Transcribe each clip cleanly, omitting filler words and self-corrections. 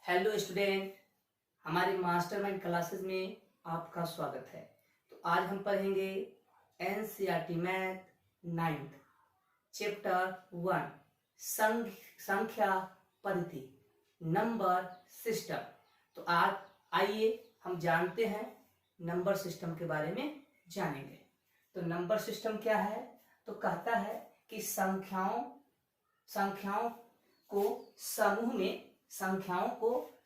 Hello student, हमारे mastermind classes में आपका स्वागत है। तो आज हम पढ़ेंगे एनसीईआरटी मैथ 9th चैप्टर 1 संख्या पद्धति नंबर सिस्टम। तो आज आइए हम जानते हैं नंबर सिस्टम के बारे में जानेंगे। तो नंबर सिस्टम क्या है? तो कहता है कि संख्याओं को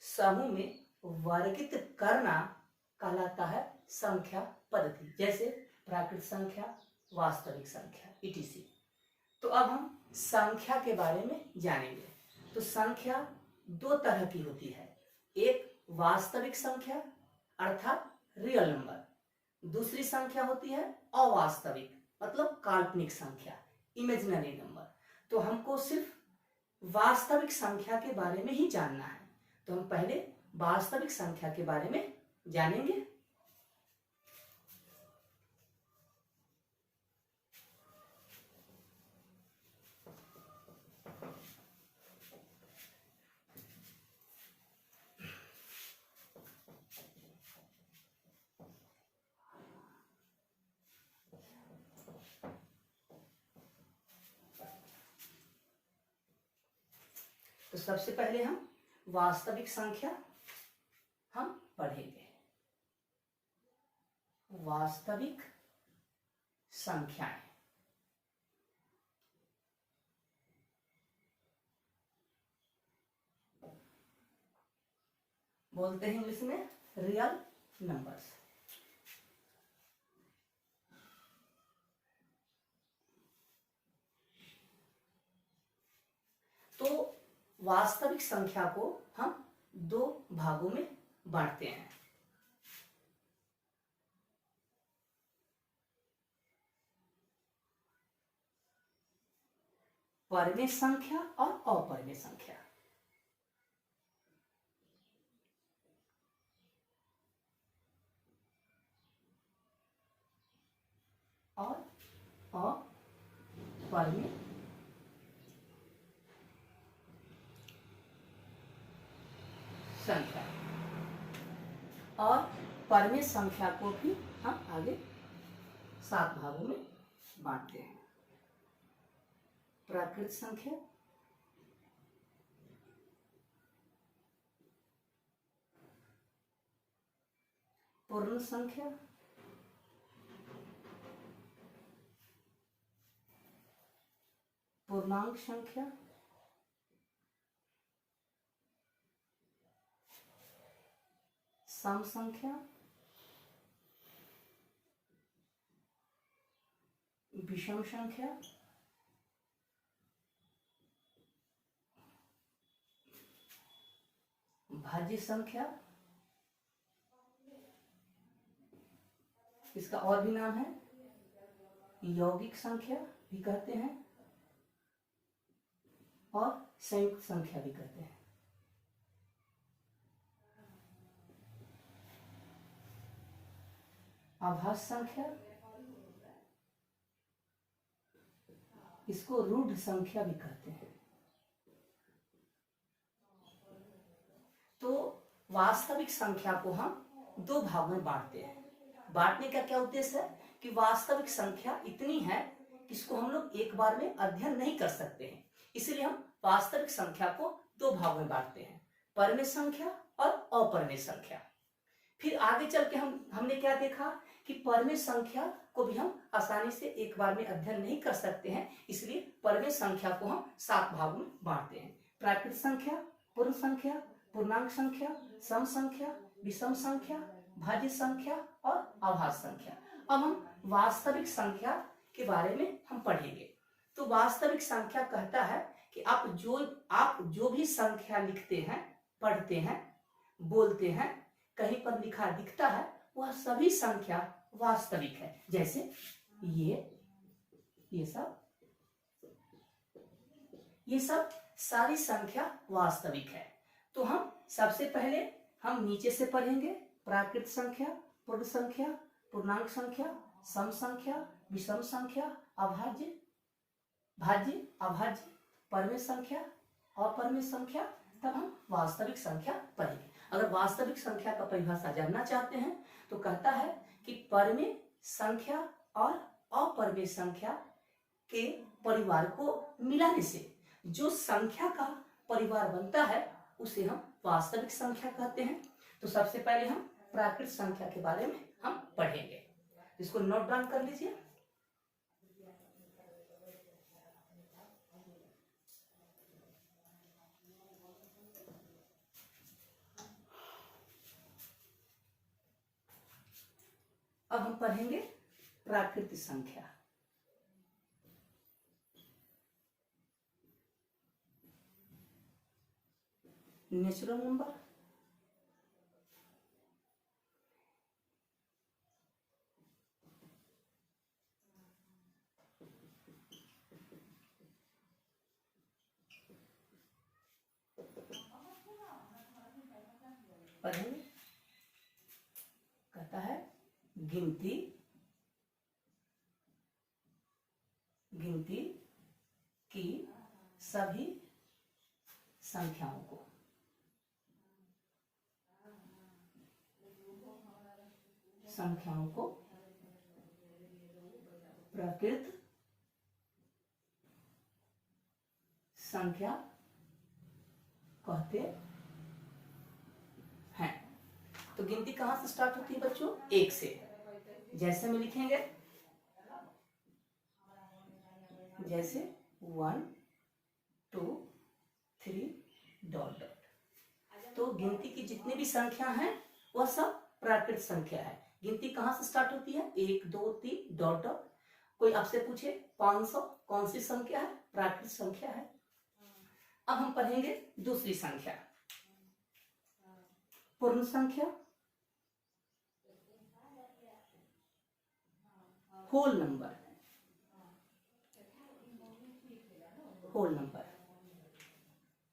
समूह में वर्गित करना कहलाता है संख्या पद्धति, जैसे प्राकृत संख्या, वास्तविक संख्या etc। तो अब हम संख्या के बारे में जानेंगे। तो संख्या दो तरह की होती है, एक वास्तविक संख्या अर्थात रियल नंबर, दूसरी संख्या होती है अवास्तविक मतलब काल्पनिक संख्या, इमेजिनरी नंबर। तो हमको सिर्फ वास्तविक संख्या के बारे में ही जानना है, तो हम पहले वास्तविक संख्या के बारे में जानेंगे। तो सबसे पहले हम वास्तविक संख्या हम पढ़ेंगे। वास्तविक संख्याएं बोलते हैं इंग्लिश में रियल नंबर्स। तो वास्तविक संख्या को हम दो भागों में बांटते हैं। परमेय संख्या और अपरमेय संख्या। और अपरमेय संख्या। और परमेय संख्या को भी हम आगे 7 भागों में बांटते हैं। प्राकृत संख्या, पूर्ण संख्या, पूर्णांक संख्या, सम संख्या, विषम संख्या, भाज्य संख्या, इसका और भी नाम है यौगिक संख्या भी कहते हैं और संयुक्त संख्या भी कहते हैं। आभाज्य संख्या, इसको रूढ़ संख्या भी कहते हैं। तो वास्तविक संख्या को हम दो भागों में बांटते हैं। बांटने का क्या उद्देश्य है कि वास्तविक संख्या इतनी है कि इसको हम लोग एक बार में अध्ययन नहीं कर सकते हैं, इसलिए हम वास्तविक संख्या को दो भागों में बांटते हैं, परमेय संख्या और अपरमेय संख्या। फिर आगे चल के हमने क्या देखा कि परमेय संख्या को भी हम आसानी से एक बार में अध्ययन नहीं कर सकते हैं, इसलिए परमेय संख्या को हम 7 भागों में बांटते हैं। प्राकृत संख्या, पूर्ण संख्या, पूर्णांक संख्या, सम संख्या, विषम संख्या, भाज्य संख्या और अभाज्य संख्या। अब हम वास्तविक संख्या के बारे में हम पढ़ेंगे। तो वास्तविक संख्या कहता है कि आप जो भी संख्या लिखते हैं, पढ़ते हैं, बोलते हैं, कहीं पर लिखा दिखता है, वह सभी संख्या वास्तविक है। जैसे ये सब सारी संख्या वास्तविक है। तो हम सबसे पहले हम नीचे से पढ़ेंगे प्राकृत संख्या, पूर्ण संख्या, पूर्णांक संख्या, सम संख्या, विषम संख्या, भाज्य, अभाज्य, परमेय संख्या, अपरमेय संख्या, तब हम वास्तविक संख्या पढ़ेंगे। अगर वास्तविक संख्या का परिभाषा जानना चाहते हैं तो कहता है कि परमेय संख्या और अपरमेय संख्या के परिवार को मिलाने से जो संख्या का परिवार बनता है उसे हम वास्तविक संख्या कहते हैं। तो सबसे पहले हम प्राकृत संख्या के बारे में हम पढ़ेंगे, इसको नोट डाउन कर लीजिए। अब हम पढ़ेंगे प्राकृत संख्या। नेचुरल नंबर, पढ़ेंगे। कहता है गिनती की सभी संख्याओं को प्राकृत संख्या कहते हैं। तो गिनती कहां से स्टार्ट होती है बच्चों? एक से। जैसे में लिखेंगे, जैसे 1 2 3 डॉट डॉट। तो गिनती की जितनी भी संख्या हैं वह सब प्राकृत संख्या है। गिनती कहां से स्टार्ट होती है? 1 2 3 डॉट डॉट। कोई आपसे पूछे 500 कौन सी संख्या है? प्राकृत संख्या है। अब हम पढ़ेंगे दूसरी संख्या, पूर्ण संख्या, होल नंबर। होल नंबर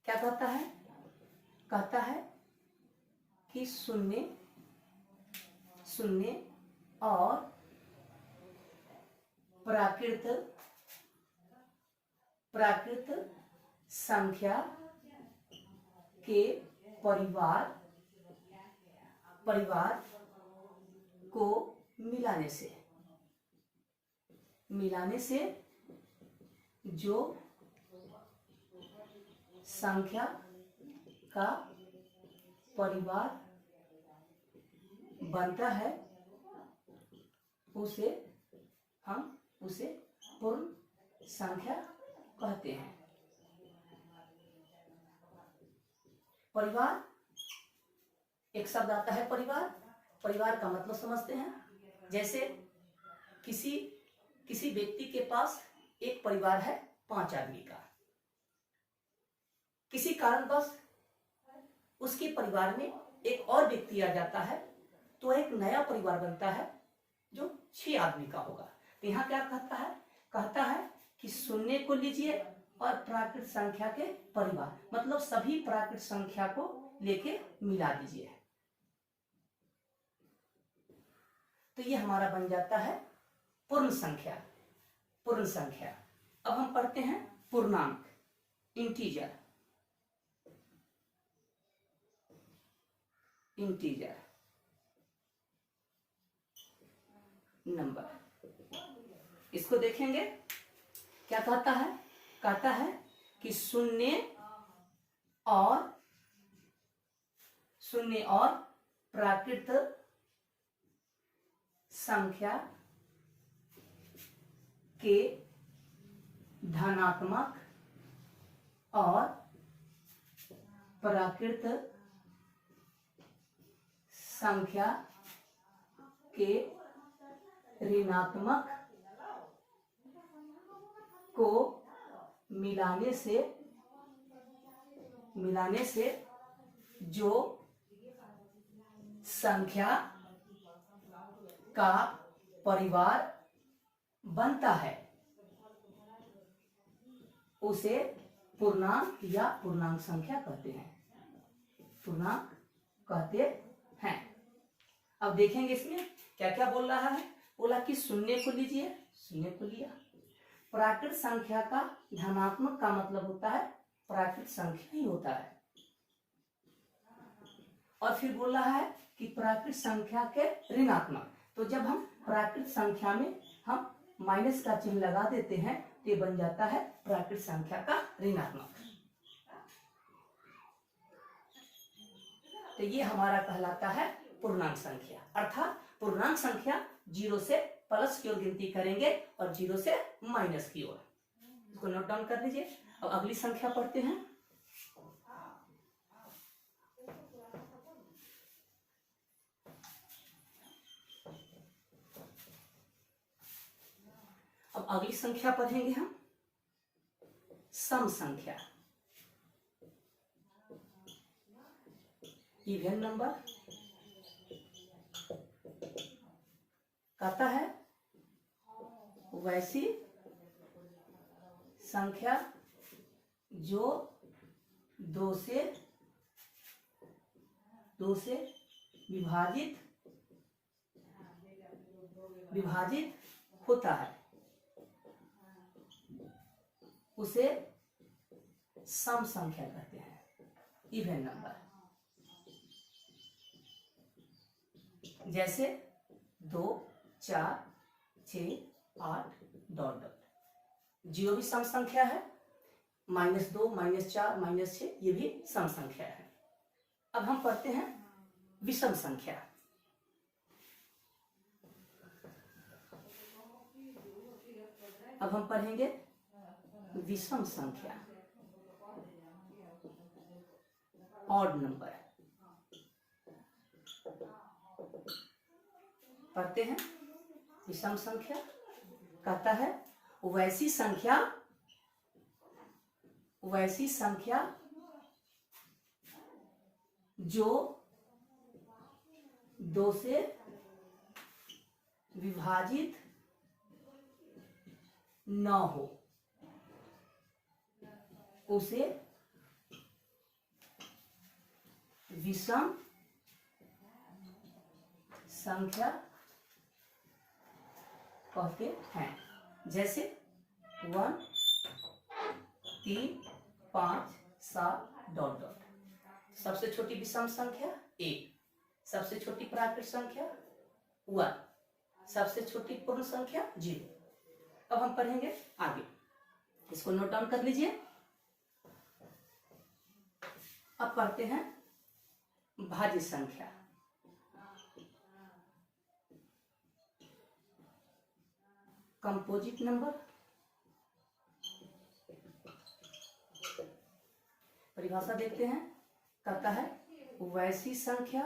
क्या कहता है? कहता है कि शून्य और प्राकृत संख्या के परिवार को मिलाने से जो संख्या का परिवार बनता है उसे पूर्ण संख्या कहते हैं। परिवार, एक शब्द आता है परिवार। परिवार का मतलब समझते हैं। जैसे किसी व्यक्ति के पास एक परिवार है 5 आदमी का। किसी कारणवश उसके परिवार में एक और व्यक्ति आ जाता है तो एक नया परिवार बनता है जो 6 आदमी का होगा। तो यहाँ क्या कहता है कि शून्य को लीजिए और प्राकृत संख्या के परिवार, मतलब सभी प्राकृत संख्या को लेके मिला दीजिए। तो ये हमारा बन जाता है पूर्ण संख्या। अब हम पढ़ते हैं पूर्णांक, इंटीजर नंबर। इसको देखेंगे, क्या कहता है? कहता है कि शून्य और प्राकृत संख्या के धनात्मक और प्राकृत संख्या के ऋणात्मक को मिलाने से जो संख्या का परिवार बनता है उसे पूर्णांक या पूर्णांक संख्या कहते हैं। अब देखेंगे इसमें क्या क्या बोल रहा है। बोला कि शून्य को लीजिए, शून्य को लिया। प्राकृत संख्या का धनात्मक का मतलब होता है प्राकृत संख्या ही होता है। और फिर बोल रहा है कि प्राकृत संख्या के ऋणात्मक। तो जब हम प्राकृत संख्या में हम माइनस का चिन्ह लगा देते हैं तो ये बन जाता है प्राकृत संख्या का ऋणात्मक। तो ये हमारा कहलाता है पूर्णांक संख्या। अर्थात पूर्णांक संख्या 0 से प्लस की ओर गिनती करेंगे और 0 से माइनस की ओर। इसको नोट डाउन कर लीजिए। अब अगली संख्या पढ़ते हैं। अब अगली संख्या पढ़ेंगे हम सम संख्या, इवन नंबर। कहता है वैसी संख्या जो दो से विभाजित होता है उसे सम संख्या कहते हैं, इवन नंबर। जैसे 2, 4, 6, 8 ... जीरो भी सम संख्या है, -2, -4, -6 ये भी सम संख्या है। अब हम पढ़ते हैं विषम संख्या। अब हम पढ़ेंगे विषम संख्या, ऑड नंबर। पढ़ते हैं विषम संख्या। कहता है वैसी संख्या जो 2 से विभाजित न हो उसे विषम संख्या कहते हैं। जैसे 1, 3, 5, 7 ... सबसे छोटी विषम संख्या 1, सबसे छोटी प्राकृत संख्या 1, सबसे छोटी पूर्ण संख्या 0। अब हम पढ़ेंगे आगे, इसको नोट डाउन कर लीजिए। अब पढ़ते हैं भाज्य संख्या। Composite number. परिभाषा देखते हैं। कहता है वैसी संख्या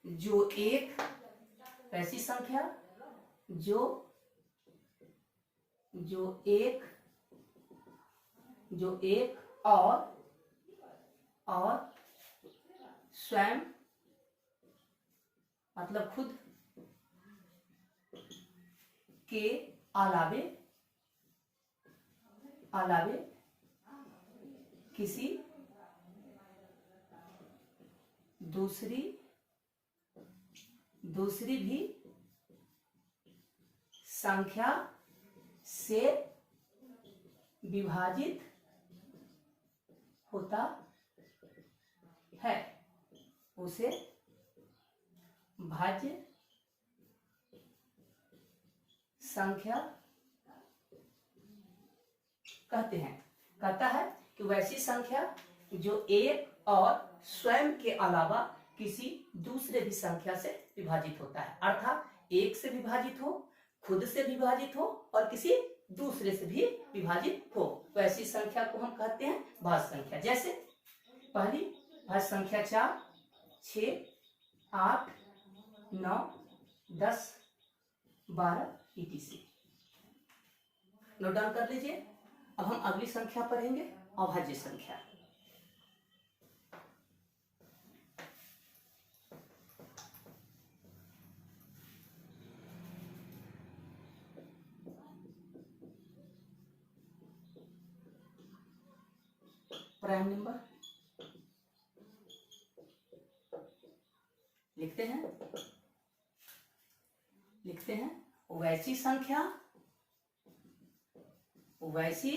जो एक और स्वयं मतलब खुद के अलावे किसी दूसरी भी संख्या से विभाजित होता है उसे भाज्य संख्या कहते हैं। कहता है कि वैसी संख्या जो एक और स्वयं के अलावा किसी दूसरे भी संख्या से विभाजित होता है। अर्थात एक से विभाजित हो, खुद से विभाजित हो और किसी दूसरे से भी विभाजित हो, वैसी संख्या को हम कहते हैं भाज्य संख्या। जैसे पहली भाज्य संख्या 4, 6, 8, 9, 10, 12 etc। नोट डाउन कर लीजिए। अब हम अगली संख्या पढ़ेंगे अभाज्य संख्या। प्राइम नंबर लिखते हैं वैसी वैसी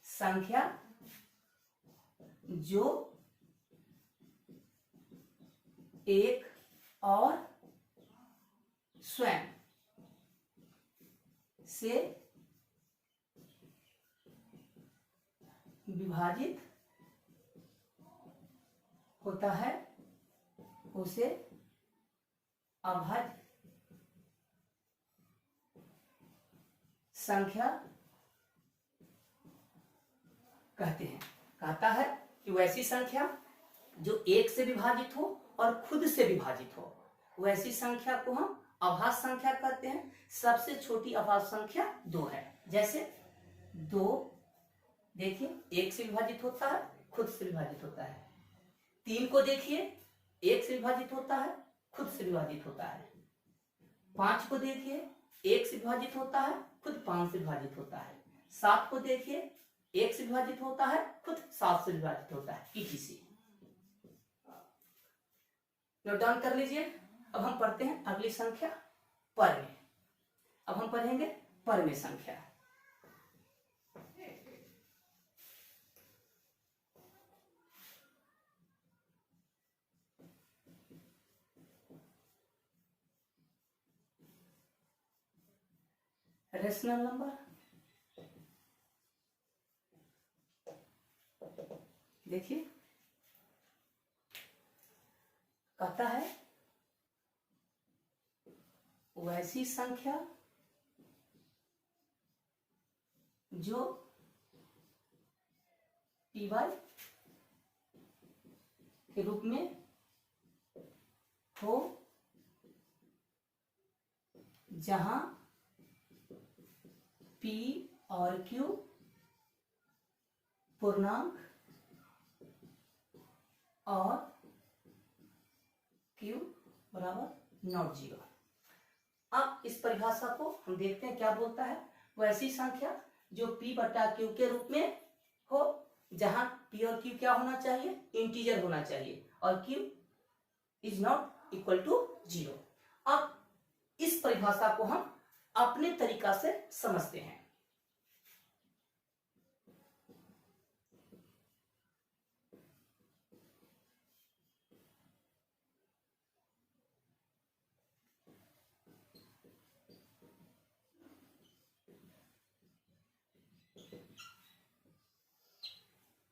संख्या जो एक और स्वयं से विभाजित होता है उसे अभाज्य संख्या कहते हैं। कहता है कि वैसी संख्या जो एक से विभाजित हो और खुद से विभाजित हो, वैसी संख्या को हम अभाज्य संख्या कहते हैं। सबसे छोटी अभाज्य संख्या 2 है। जैसे 2 देखिए एक से विभाजित होता है, खुद से विभाजित होता है। 3 को देखिए एक से विभाजित होता है, खुद से विभाजित होता है। 5 को देखिए एक से विभाजित होता है, खुद 5 से विभाजित होता है। 7 को देखिए एक से विभाजित होता है, खुद 7 से विभाजित होता है। etc। नोट डाउन कर लीजिए। अब हम पढ़ते हैं अगली संख्या पर में। अब हम पढ़ेंगे पर में संख्या। रेशनल नंबर देखिए, कहता है वैसी संख्या जो पी वाई के रूप में हो जहां P और Q पूर्णांक और Q बराबर नॉट 0। अब इस परिभाषा को हम देखते हैं क्या बोलता है। वैसी संख्या जो P बटा Q के रूप में हो जहां P और Q क्या होना चाहिए, इंटीजर होना चाहिए, और Q is not equal to 0। अब इस परिभाषा को हम अपने तरीका से समझते हैं।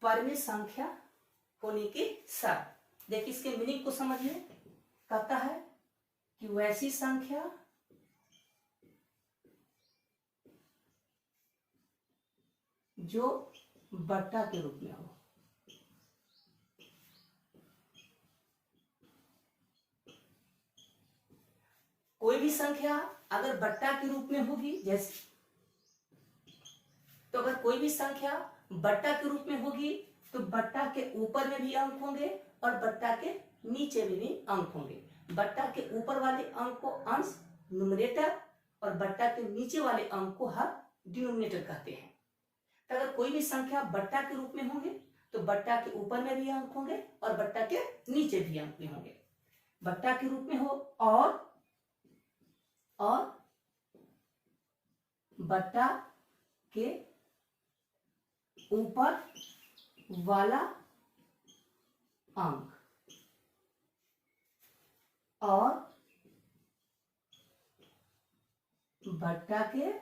परिमेय संख्या होने की शर्त देखिए, इसके मीनिंग को समझिए। कहता है कि वैसी संख्या जो बट्टा के रूप में हो। कोई भी संख्या अगर बट्टा के रूप में होगी, जैसे तो अगर कोई भी संख्या बट्टा के रूप में होगी तो बट्टा के ऊपर में भी अंक होंगे और बट्टा के नीचे में भी अंक होंगे। बट्टा के ऊपर वाले अंक को अंश न्यूमरेटर और बट्टा के नीचे वाले अंक को हर डिनोमिनेटर कहते हैं। तो अगर कोई भी संख्या बट्टा के रूप में होंगे तो बट्टा के ऊपर में भी अंक होंगे और बट्टा के नीचे भी अंक भी होंगे। बट्टा के रूप में हो और बट्टा के ऊपर वाला अंक और बट्टा के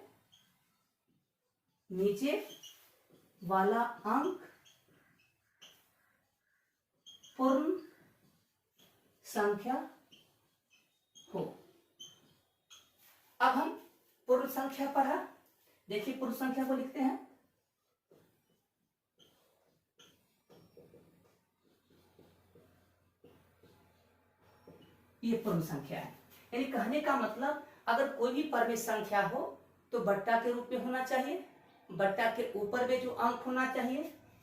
नीचे वाला अंक पूर्ण संख्या हो। अब हम पूर्ण संख्या पढ़ा, देखिए पूर्ण संख्या को लिखते हैं। ये पूर्ण संख्या है, यानी कहने का मतलब अगर कोई भी परिमेय संख्या हो तो बट्टा के रूप में होना चाहिए। बट्टा के ऊपर में जो अंक होना चाहिए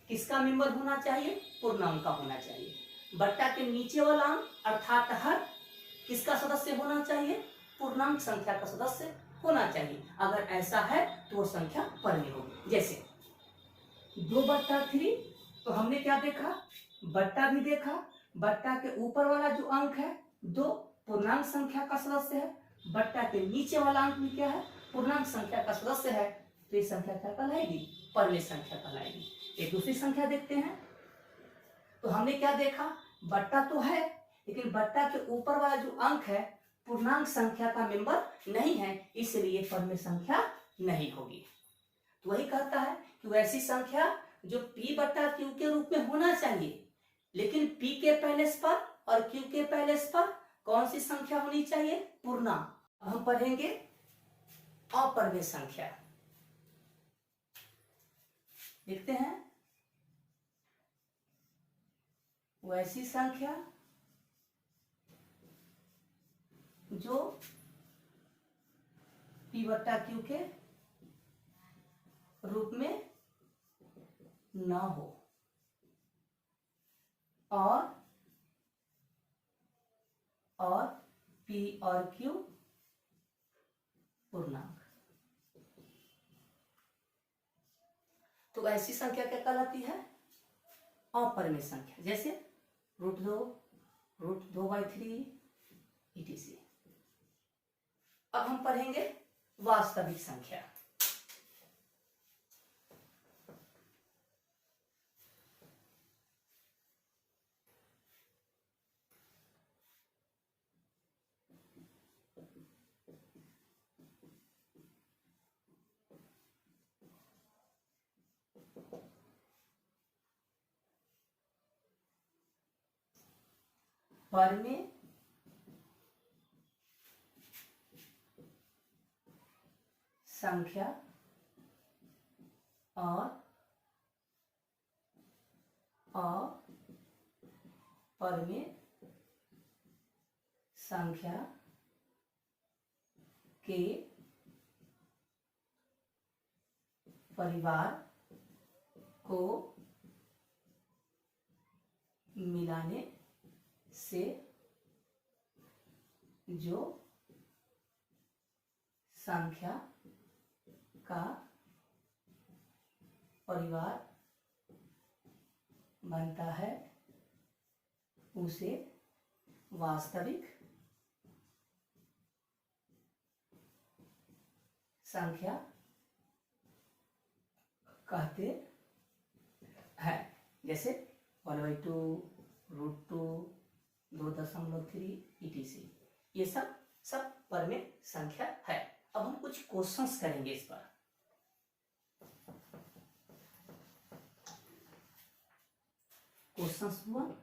किसका मेंबर होना चाहिए, पूर्णांक का होना चाहिए। बट्टा के नीचे वाला अंक अर्थात हर किसका सदस्य होना चाहिए, पूर्णांक संख्या का सदस्य होना चाहिए। अगर ऐसा है तो वो संख्या परिमेय होगी। जैसे 2/3 तो हमने क्या देखा, बट्टा भी देखा। बट्टा के ऊपर वाला जो अंक है 2 पूर्णांक संख्या का सदस्य है, बट्टा के नीचे वाला अंक भी क्या है, पूर्णांक संख्या का सदस्य है। तो ये संख्या क्या कहलाएगी? परिमेय संख्या कहलाएगी। एक दूसरी संख्या देखते हैं। तो हमने क्या देखा, बट्टा तो है लेकिन बट्टा के ऊपर वाला जो अंक है पूर्णांक संख्या का मेंबर नहीं है, इसलिए परिमेय संख्या नहीं होगी। तो वही कहता है कि वैसी संख्या जो p बट्टा q के रूप में होना चाहिए, लेकिन p के पहले पर और q के पहले पर कौन सी संख्या होनी चाहिए? पूर्णांक। अब हम पढ़ेंगे अपरिमेय संख्या। देखते हैं, वैसी संख्या जो p बट्टा q के रूप में न हो और p और q पूर्णांक। तो ऐसी संख्या क्या कहलाती है? अपरिमेय संख्या। जैसे √2, √2/3 etc। अब हम पढ़ेंगे वास्तविक संख्या। परिमेय संख्या और अपरिमेय संख्या के परिवार को मिलाने से जो संख्या का परिवार बनता है उसे वास्तविक संख्या कहते हैं। जैसे 1/2, √2, 2.3 etc। ये सब परिमेय संख्या है। अब हम कुछ क्वेश्चंस करेंगे इस पर। क्वेश्चंस 1,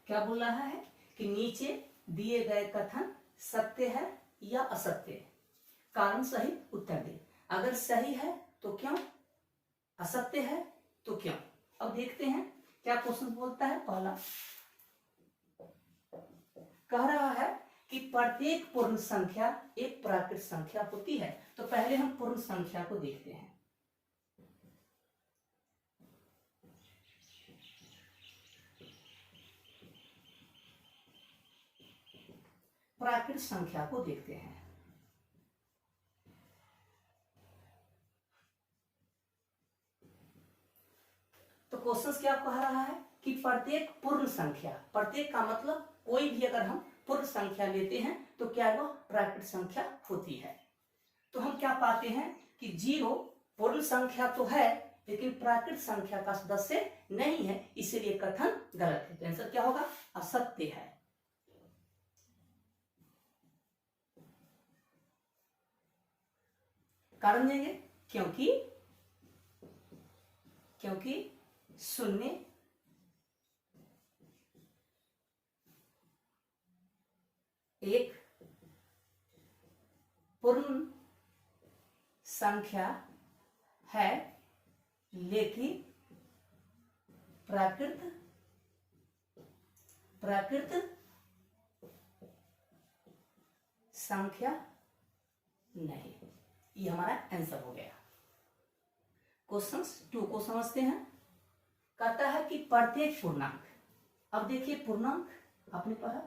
क्या बोल रहा है कि नीचे दिए गए कथन सत्य है या असत्य है, कारण सहित उत्तर दे। अगर सही है तो क्यों, असत्य है तो क्यों। अब देखते हैं क्या क्वेश्चन बोलता है। पहला कह रहा है कि प्रत्येक पूर्ण संख्या एक प्राकृत संख्या होती है। तो पहले हम पूर्ण संख्या को देखते हैं। प्राकृत संख्या को देखते हैं। तो क्वेश्चन क्या कह रहा है कि प्रत्येक पूर्ण संख्या, प्रत्येक का मतलब कोई भी अगर हम पूर्ण संख्या लेते हैं तो क्या वह प्राकृत संख्या होती है। तो हम क्या पाते हैं कि 0 पूर्ण संख्या तो है लेकिन प्राकृत संख्या का सदस्य नहीं है, इसलिए कथन गलत है। तो आंसर क्या होगा? असत्य है। कारण देंगे क्योंकि 0 एक पूर्ण संख्या है लेकिन प्राकृत संख्या नहीं। ये हमारा आंसर हो गया। क्वेश्चन 2 को समझते हैं। कहता है कि प्रत्येक पूर्णांक, अब देखिए पूर्णांक आपने पढ़ा,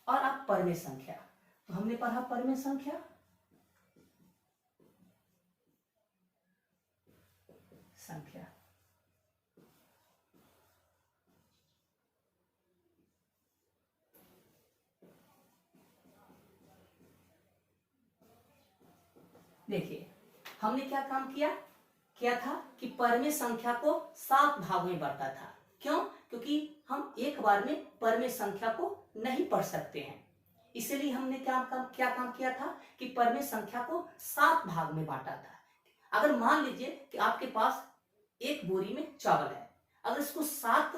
और आप परमेय संख्या, तो हमने पढ़ा परमेय संख्या, देखिए हमने क्या काम किया था कि परमेय संख्या को 7 भाग में बांटा था। क्यों? क्योंकि हम एक बार में परमेय संख्या को नहीं पढ़ सकते हैं, इसलिए हमने क्या काम किया था कि परमेय संख्या को 7 भाग में बांटा था। अगर मान लीजिए कि आपके पास एक बोरी में चावल है, अगर इसको 7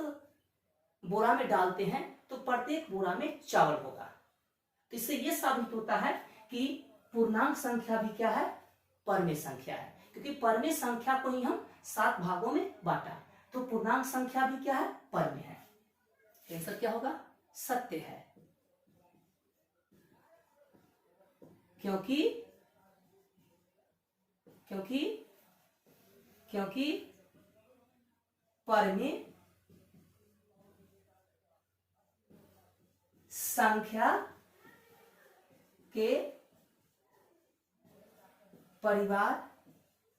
बोरा में डालते हैं तो प्रत्येक बोरा में चावल होगा। तो इससे यह साबित होता है कि पूर्णांक संख्या भी क्या है? परमेय संख्या है, क्योंकि परमेय संख्या को ही हम 7 भागों में बांटा, तो पूर्णांक संख्या भी क्या है? परमेय है। आंसर क्या होगा? सत्य है, क्योंकि परमेय संख्या के परिवार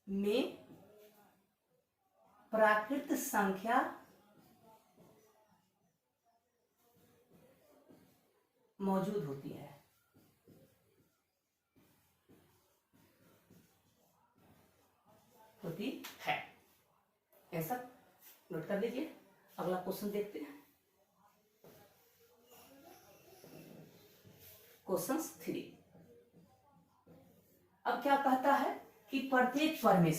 में प्राकृत संख्या मौजूद होती है। ऐसा नोट कर लीजिए। अगला क्वेश्चन देखते हैं, क्वेश्चन 3। अब क्या कहता है कि प्रत्येक परमेय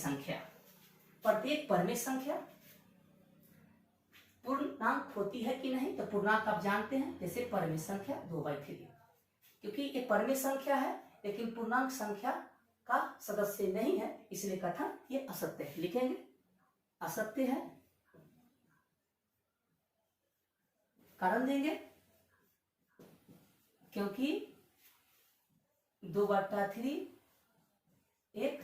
संख्या पूर्णांक होती है कि नहीं? तो पूर्णांक आप जानते हैं, जैसे परमेय संख्या 2/3, क्योंकि ये परमेय संख्या है लेकिन पूर्णांक संख्या का सदस्य नहीं है, इसलिए कथन ये असत्य है। लिखेंगे असत्य है, कारण देंगे क्योंकि 2/3 एक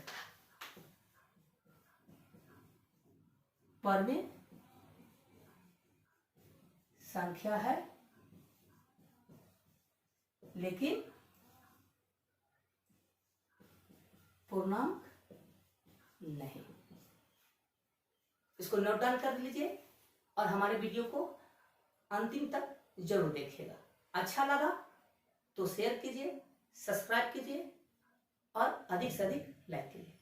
परमेय संख्या है लेकिन पूर्णांक नहीं। इसको नोट डाउन कर लीजिए और हमारे वीडियो को अंतिम तक जरूर देखिएगा। अच्छा लगा तो शेयर कीजिए, सब्सक्राइब कीजिए और अधिक से अधिक लाइक कीजिए।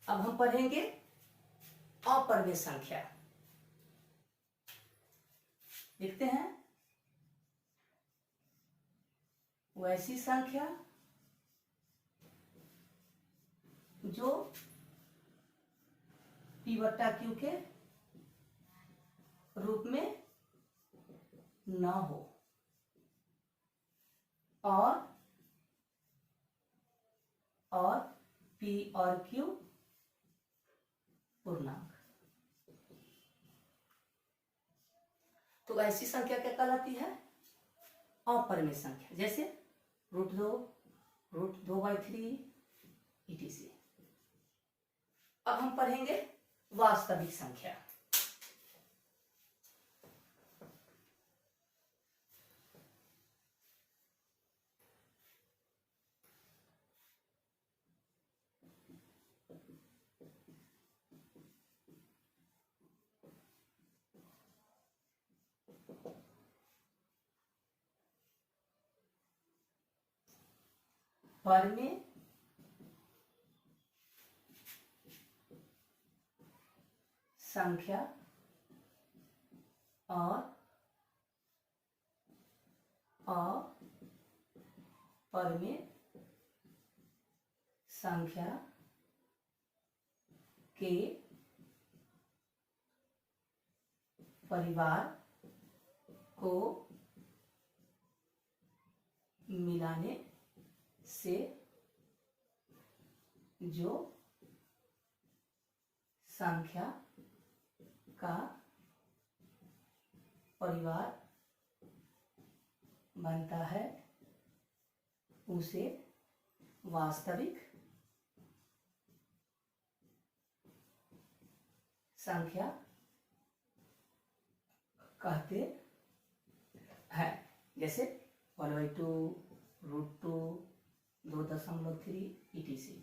अब हम पढ़ेंगे अपरमेय संख्या। देखते हैं, वैसी संख्या जो P/Q के रूप में न हो और P और Q पूर्णांक, तो ऐसी संख्या क्या कहलाती है? अपरमेय संख्या, जैसे √2, √2/3 etc। अब हम पढ़ेंगे वास्तविक संख्या। पर में संख्या और पर में संख्या के परिवार को मिलाने से जो संख्या का परिवार बनता है उसे वास्तविक संख्या कहते हैं। जैसे 1/2, √2, 2.3 etc.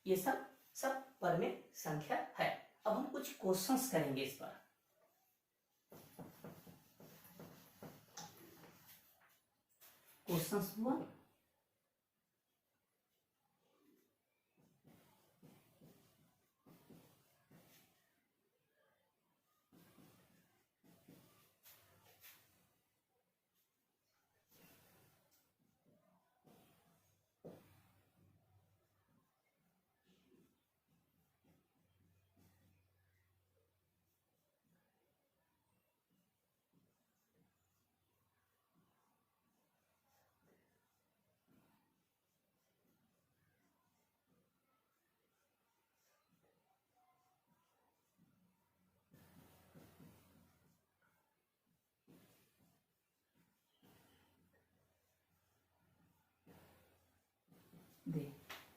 ये सब पर में संख्या है। अब हम कुछ क्वेश्चंस करेंगे इस पर। क्वेश्चंस हुआ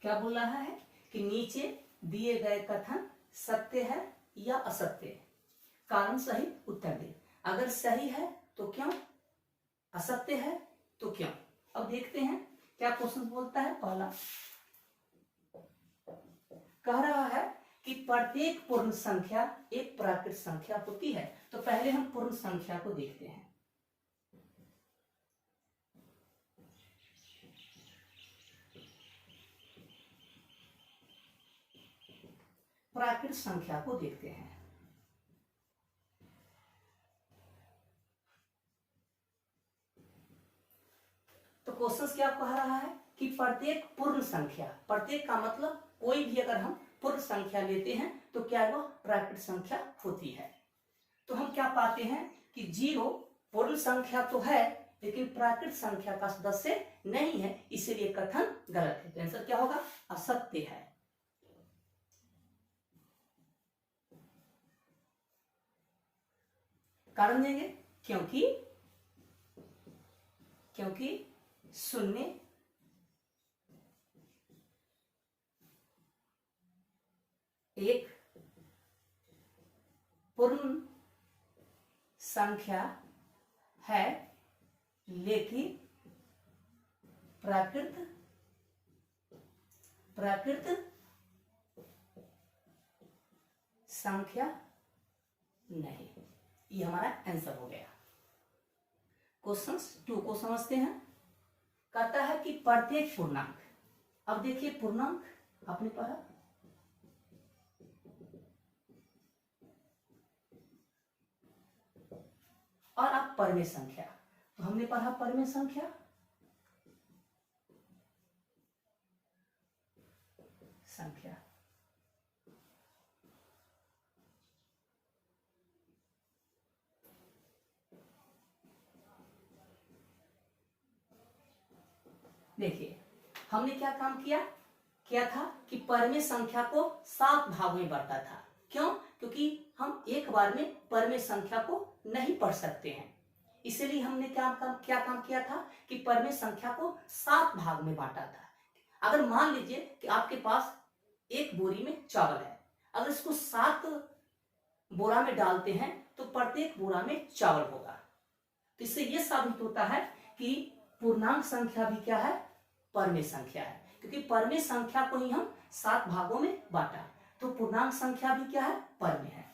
क्या बोल रहा है कि नीचे दिए गए कथन सत्य है या असत्य है, कारण सहित उत्तर दे। अगर सही है तो क्यों, असत्य है तो क्यों। अब देखते हैं क्या क्वेश्चन बोलता है। पहला कह रहा है कि प्रत्येक पूर्ण संख्या एक प्राकृत संख्या होती है। तो पहले हम पूर्ण संख्या को देखते हैं। प्राकृत संख्या को देखते हैं। तो क्वेश्चन क्या कह रहा है कि प्रत्येक पूर्ण संख्या, प्रत्येक का मतलब कोई भी अगर हम पूर्ण संख्या लेते हैं तो क्या वह प्राकृत संख्या होती है। तो हम क्या पाते हैं कि 0 पूर्ण संख्या तो है लेकिन प्राकृत संख्या का सदस्य नहीं है, इसीलिए कथन गलत है। तो आंसर क्या होगा, असत्य है। कारण देंगे क्योंकि 0 एक पूर्ण संख्या है लेकिन प्राकृत संख्या नहीं। ये हमारा आंसर हो गया। क्वेश्चन 2 को समझते हैं। कहता है कि प्रत्येक पूर्णांक, अब देखिए पूर्णांक आपने पढ़ा, और अब परमेय संख्या, तो हमने पढ़ा परमेय संख्या, देखिए हमने क्या काम किया था कि परमेय संख्या को 7 भाग में बांटा था। क्यों, क्योंकि हम एक बार में परमेय संख्या को नहीं पढ़ सकते हैं, इसलिए हमने क्या काम किया था कि परमेय संख्या को 7 भाग में बांटा था। अगर मान लीजिए कि आपके पास एक बोरी में चावल है, अगर इसको 7 बोरा में डालते हैं तो प्रत्येक बोरा में चावल होगा। तो इससे यह साबित होता है कि पूर्णांक संख्या भी क्या है, परमेय संख्या है, क्योंकि परमेय संख्या को ही हम 7 भागों में बांटा, तो पूर्णांक संख्या भी क्या है, परमेय है।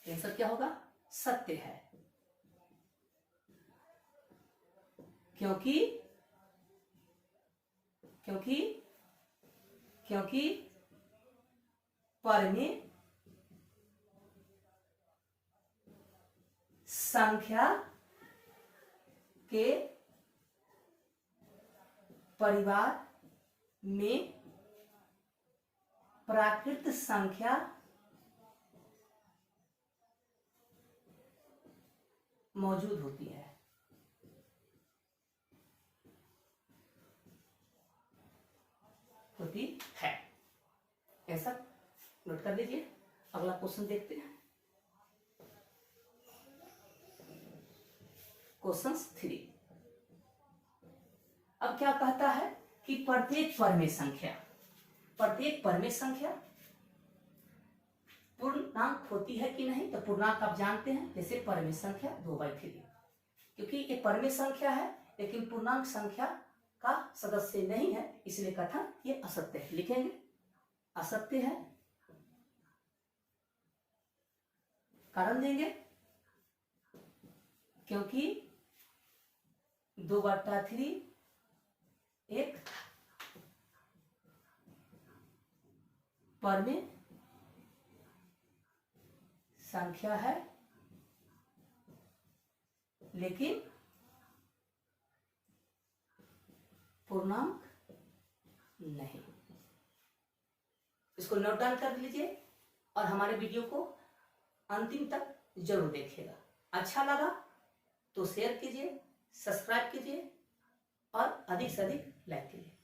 आंसर क्या होगा, सत्य है। क्योंकि क्योंकि परिमेय संख्या के परिवार में प्राकृत संख्या मौजूद होती है। होती है, ऐसा नोट कर लीजिए। अगला क्वेश्चन देखते हैं, क्वेश्चन 3। अब क्या कहता है कि प्रत्येक परमेय संख्या पूर्णांक होती है कि नहीं। तो पूर्णांक आप जानते हैं, जैसे परमेय संख्या 2/3, क्योंकि ये परमेय संख्या है लेकिन पूर्णांक संख्या का सदस्य नहीं है, इसलिए कथन ये असत्य है। लिखेंगे असत्य है, कारण देंगे क्योंकि 2/3 एक परमेय संख्या है लेकिन पूर्णांक नहीं। इसको नोट डाउन कर लीजिए और हमारे वीडियो को अंतिम तक जरूर देखिएगा। अच्छा लगा तो शेयर कीजिए, सब्सक्राइब कीजिए और अधिक से अधिक लाइक कीजिए।